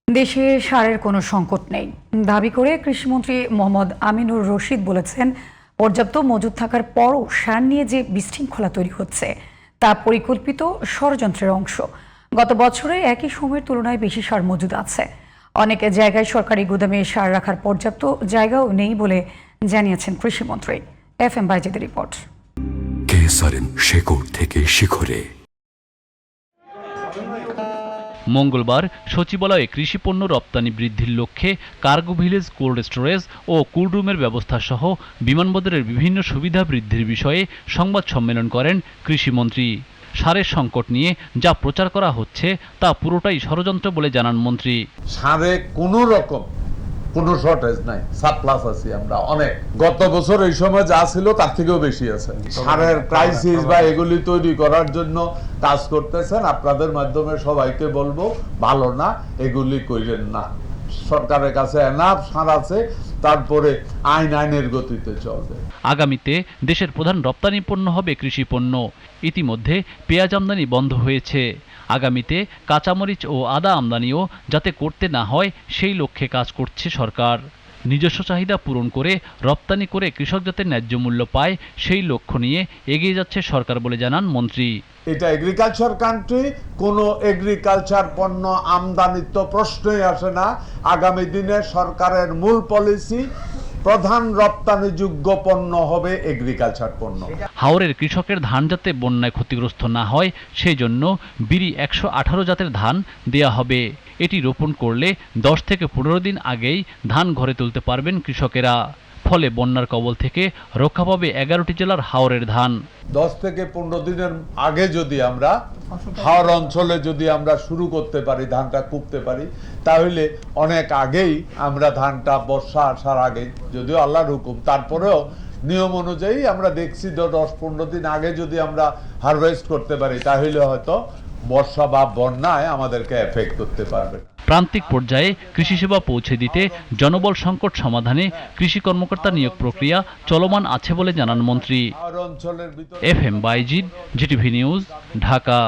দেশে সারের কোনো সংকট নেই দাবি করে কৃষিমন্ত্রী মোহাম্মদ আমিনুর রশিদ বলেছেন, পর্যাপ্ত মজুদ থাকার পরও সার নিয়ে যে বিশৃঙ্খলা তৈরি হচ্ছে তা পরিকল্পিত ষড়যন্ত্রের অংশ। গত বছরে একই সময়ের তুলনায় বেশি সার মজুদ আছে। অনেক জায়গায় সরকারি গুদামে সার রাখার পর্যাপ্ত জায়গাও নেই বলে জানিয়েছেন কৃষিমন্ত্রী। FM বাইজিদের report. কেসারেন শেকড় থেকে শিখরে। মঙ্গলবার সচিবালয়ে কৃষিপণ্য রপ্তানি বৃদ্ধির লক্ষ্যে কার্গো ভিলেজ, কোল্ড স্টোরেজ ও কুলরুমের ব্যবস্থা সহ বিমানবন্দরের বিভিন্ন সুবিধা বৃদ্ধির বিষয়ে সংবাদ সম্মেলন করেন কৃষিমন্ত্রী। সারের সংকট নিয়ে যা প্রচার করা হচ্ছে তা পুরোটাই ষড়যন্ত্র বলে জানান মন্ত্রী। সারে কোনো রকম কোনো শর্টেজ নাই, সাপ্লাস আছে আমরা অনেক। গত বছর এই সময় যা ছিল তার থেকেও বেশি আছে। সারের ক্রাইসিস বা এগুলি তৈরি করার জন্য কাজ করতেছেন। আপনাদের মাধ্যমে সবাইকে বলবো, ভালো না, এগুলি কইলেন না। সরকারের কাছে এনাফ সার আছে, তারপরে আইনের গতিতে চলবে। আগামীতে দেশের প্রধান রপ্তানি পণ্য হবে কৃষি পণ্য। ইতিমধ্যে পেঁয়াজ আমদানি বন্ধ হয়েছে। আগামীতে কাঁচামরিচ ও আদা আমদানিও যাতে করতে না হয় সেই লক্ষ্যে কাজ করছে সরকার। নিজস্ব চাহিদা পূরণ করে রপ্তানি করে কৃষক যাতে ন্যায্য মূল্য পায় সেই লক্ষ্য নিয়ে এগিয়ে যাচ্ছে সরকার বলে জানান মন্ত্রী। এটা এগ্রিকালচার কান্ট্রি, কোনো এগ্রিকালচার পণ্য আমদানির তো প্রশ্নই আসে না। আগামী দিনে সরকারের মূল পলিসি, প্রধান রপ্তানিযোগ্য পণ্য হবে এগ্রিকালচার পণ্য। হাওরের কৃষকের ধান যাতে বন্যায় ক্ষতিগ্রস্ত না হয় সেই জন্য বিরি 118 জাতের ধান দেয়া হবে। এটি রোপণ করলে 10 থেকে 15 দিন আগেই ধান ঘরে তুলতে পারবেন কৃষকেরা। ফলে বন্যার কবল থেকে রক্ষা পাবে 11টি জেলার হাওরের ধান। 10 থেকে 15 দিনের আগে যদি আমরা হাওর অঞ্চলে যদি আমরা শুরু করতে পারি, ধানটা কুপতে পারি, তাহলে অনেক আগেই আমরা ধানটা বর্ষা আসার আগে, যদিও আল্লাহর হুকুম, তারপরেও নিয়ম অনুযায়ী আমরা দেখছি 10-15 দিন আগে যদি আমরা হারভেস্ট করতে পারি, তাহলে হয়তো বর্ষা বা বন্যায় আমাদেরকে এফেক্ট করতে পারবে। প্রান্তিক পর্যায়ে কৃষি সেবা পৌঁছে দিতে জনবল সংকট সমাধানে কৃষি কর্মকর্তা নিয়োগ প্রক্রিয়া চলমান আছে বলে জানান মন্ত্রী। হাওর অঞ্চলের ভিতরে FM Baijid, GTV news, Dhaka.